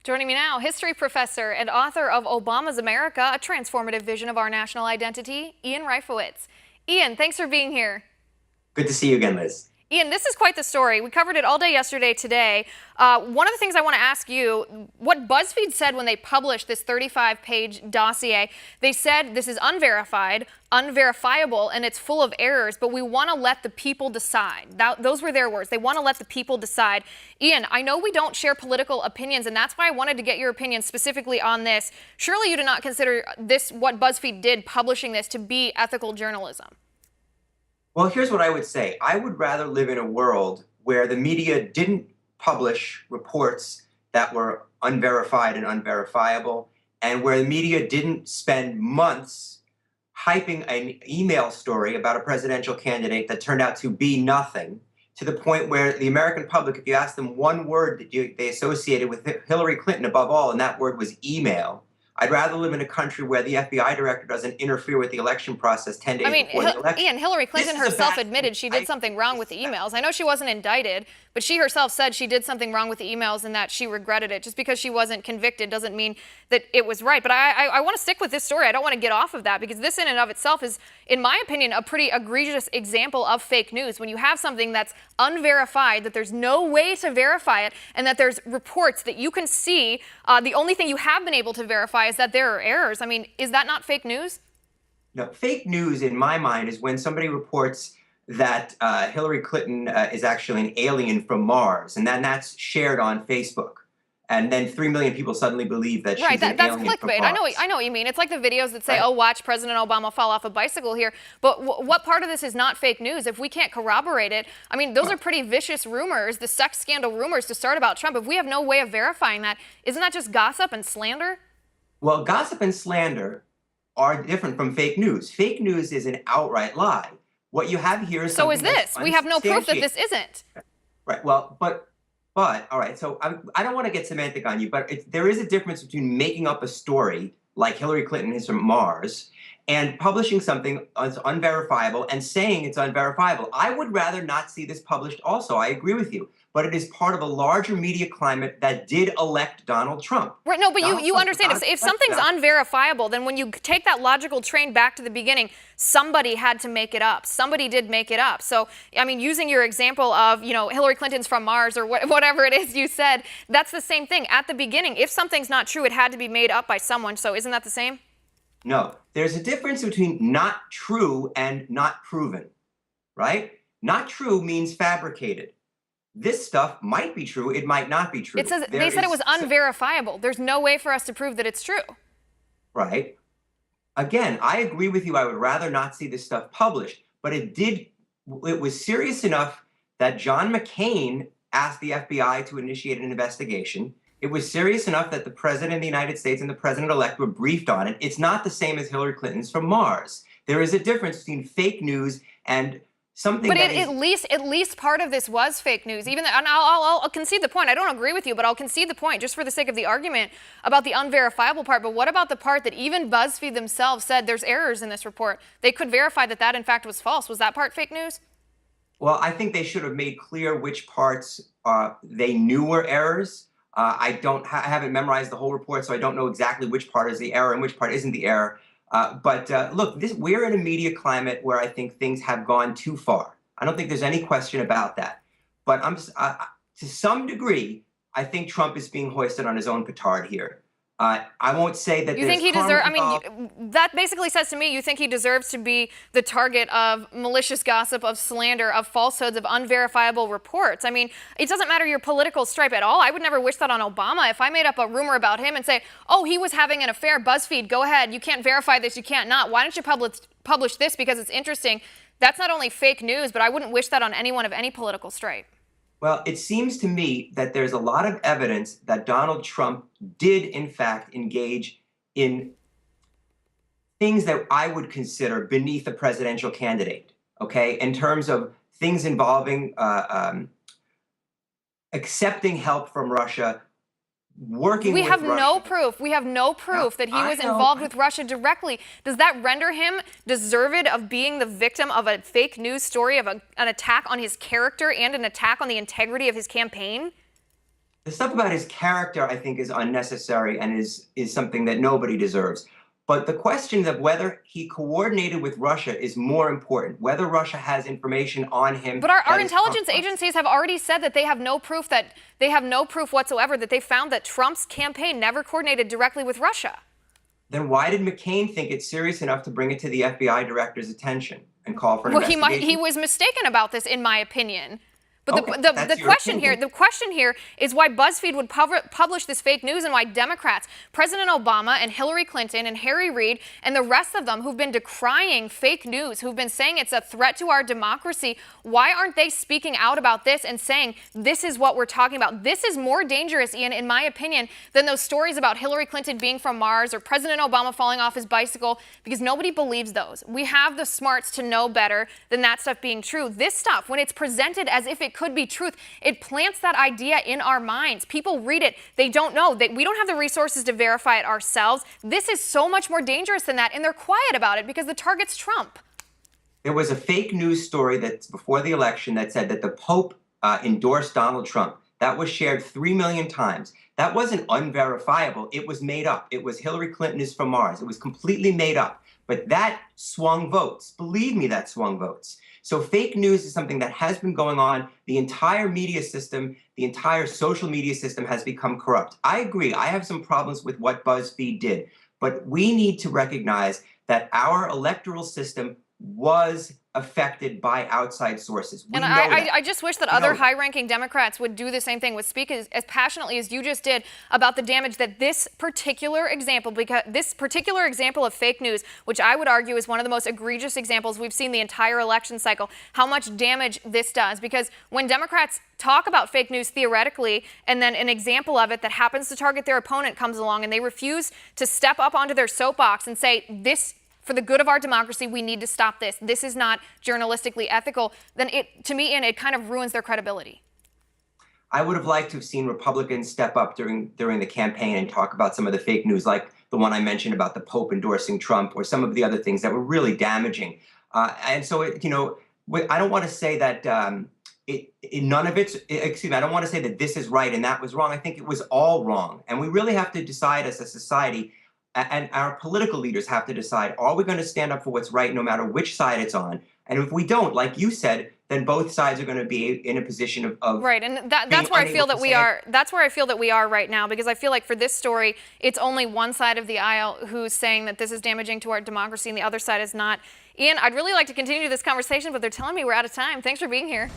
Joining me now, history professor and author of Obama's America, A Transformative Vision of Our National Identity, Ian Reifowitz. Ian, thanks for being here. Good to see you again, Liz. Ian, this is quite the story. We covered it all day yesterday, today. One of the things I want to ask you, what Buzzfeed said when they published this 35-page dossier, they said this is unverified, unverifiable, and it's full of errors, but we want to let the people decide. Those were their words. They want to let the people decide. Ian, I know we don't share political opinions, and that's why I wanted to get your opinion specifically on this. Surely you do not consider this, what Buzzfeed did, publishing this, to be ethical journalism. Well, here's what I would say. I would rather live in a world where the media didn't publish reports that were unverified and unverifiable, and where the media didn't spend months hyping an email story about a presidential candidate that turned out to be nothing, to the point where the American public, if you ask them one word that they associated with Hillary Clinton above all, and that word was email. I'd rather live in a country where the FBI director doesn't interfere with the election process 10 days before the election. Ian, Hillary Clinton herself admitted she did something wrong with the emails. I know she wasn't indicted, but she herself said she did something wrong with the emails and that she regretted it. Just because she wasn't convicted doesn't mean that it was right. But I want to stick with this story. I don't want to get off of that, because this in and of itself is, in my opinion, a pretty egregious example of fake news. When you have something that's unverified, that there's no way to verify it, and that there's reports that you can see, the only thing you have been able to verify is that there are errors. I mean, is that not fake news? No, fake news in my mind is when somebody reports that Hillary Clinton is actually an alien from Mars, and then that's shared on Facebook. And then 3 million people suddenly believe that she's an that's alien clickbait. from Mars. I know what you mean. It's like the videos that say, oh, watch President Obama fall off a bicycle here. But what part of this is not fake news if we can't corroborate it? I mean, those are pretty vicious rumors, the sex scandal rumors to start about Trump. If we have no way of verifying that, isn't that just gossip and slander? Well, gossip and slander are different from fake news. Fake news is an outright lie. What you have here is so is this. We have no proof that this isn't. Right. Well, but all right. So I don't want to get semantic on you, but there is a difference between making up a story like Hillary Clinton is from Mars and publishing something that's unverifiable and saying it's unverifiable. I would rather not see this published also. I agree with you. But it is part of a larger media climate that did elect Donald Trump. Right, no, but you understand, if something's unverifiable, then when you take that logical train back to the beginning, somebody had to make it up. Somebody did make it up. So, I mean, using your example of, Hillary Clinton's from Mars or whatever it is you said, that's the same thing. At the beginning, if something's not true, it had to be made up by someone. So isn't that the same? No, there's a difference between not true and not proven, right? Not true means fabricated. This stuff might be true, it might not be true. It says they said it was unverifiable. There's no way for us to prove that it's true. Right. Again, I agree with you. I would rather not see this stuff published, but it was serious enough that John McCain asked the FBI to initiate an investigation. It was serious enough that the President of the United States and the President-elect were briefed on it. It's not the same as Hillary Clinton's from Mars. There is a difference between fake news and something. But at least part of this was fake news. Even and I'll concede the point. I don't agree with you, but I'll concede the point just for the sake of the argument about the unverifiable part. But what about the part that even Buzzfeed themselves said there's errors in this report? They could verify that in fact was false. Was that part fake news? Well, I think they should have made clear which parts they knew were errors. I haven't memorized the whole report, so I don't know exactly which part is the error and which part isn't the error. But look, we're in a media climate where I think things have gone too far. I don't think there's any question about that. But to some degree, I think Trump is being hoisted on his own petard here. I won't say that you think he deserves. I mean, that basically says to me you think he deserves to be the target of malicious gossip, of slander, of falsehoods, of unverifiable reports. I mean, it doesn't matter your political stripe at all. I would never wish that on Obama. If I made up a rumor about him and say, oh, he was having an affair, BuzzFeed, go ahead. You can't verify this. You can't not. Why don't you publish this because it's interesting? That's not only fake news, but I wouldn't wish that on anyone of any political stripe. Well, it seems to me that there's a lot of evidence that Donald Trump did, in fact, engage in things that I would consider beneath a presidential candidate, okay, in terms of things involving accepting help from Russia, working with Russia. We have no proof. We have no proof that he was involved with Russia directly. Does that render him deserved of being the victim of a fake news story, of an attack on his character and an attack on the integrity of his campaign? The stuff about his character, I think, is unnecessary and is something that nobody deserves. But the question of whether he coordinated with Russia is more important. Whether Russia has information on him. But our intelligence agencies have already said that they have no proof whatsoever that they found that Trump's campaign never coordinated directly with Russia. Then why did McCain think it's serious enough to bring it to the FBI director's attention and call for an investigation? He was mistaken about this, in my opinion. But Okay, the question here is why Buzzfeed would publish this fake news, and why Democrats, President Obama and Hillary Clinton and Harry Reid and the rest of them who've been decrying fake news, who've been saying it's a threat to our democracy, why aren't they speaking out about this and saying this is what we're talking about? This is more dangerous, Ian, in my opinion, than those stories about Hillary Clinton being from Mars or President Obama falling off his bicycle, because nobody believes those. We have the smarts to know better than that stuff being true. This stuff, when it's presented as if it could be truth, it plants that idea in our minds. People read it. They don't know. We don't have the resources to verify it ourselves. This is so much more dangerous than that, and they're quiet about it because the target's Trump. There was a fake news story that's before the election that said that the Pope endorsed Donald Trump. That was shared 3 million times. That wasn't unverifiable. It was made up. It was Hillary Clinton is from Mars. It was completely made up. But that swung votes. Believe me, that swung votes. So fake news is something that has been going on. The entire media system, the entire social media system has become corrupt. I agree. I have some problems with what BuzzFeed did. But we need to recognize that our electoral system was affected by outside sources. And I just wish that other high-ranking Democrats would do the same thing, would speak as passionately as you just did about the damage that this particular example of fake news, which I would argue is one of the most egregious examples we've seen the entire election cycle, how much damage this does. Because when Democrats talk about fake news theoretically, and then an example of it that happens to target their opponent comes along, and they refuse to step up onto their soapbox and say, this, for the good of our democracy, we need to stop this. This is not journalistically ethical. Then to me, it kind of ruins their credibility. I would have liked to have seen Republicans step up during the campaign and talk about some of the fake news, like the one I mentioned about the Pope endorsing Trump, or some of the other things that were really damaging. And so, I don't want to say that none of it's, excuse me, I don't want to say that this is right and that was wrong. I think it was all wrong. And we really have to decide as a society, and our political leaders have to decide, are we going to stand up for what's right no matter which side it's on? And if we don't, like you said, then both sides are going to be in a position of right. And that's where I feel that we are. That's where I feel that we are right now, because I feel like for this story, it's only one side of the aisle who's saying that this is damaging to our democracy, and the other side is not. Ian, I'd really like to continue this conversation, but they're telling me we're out of time. Thanks for being here.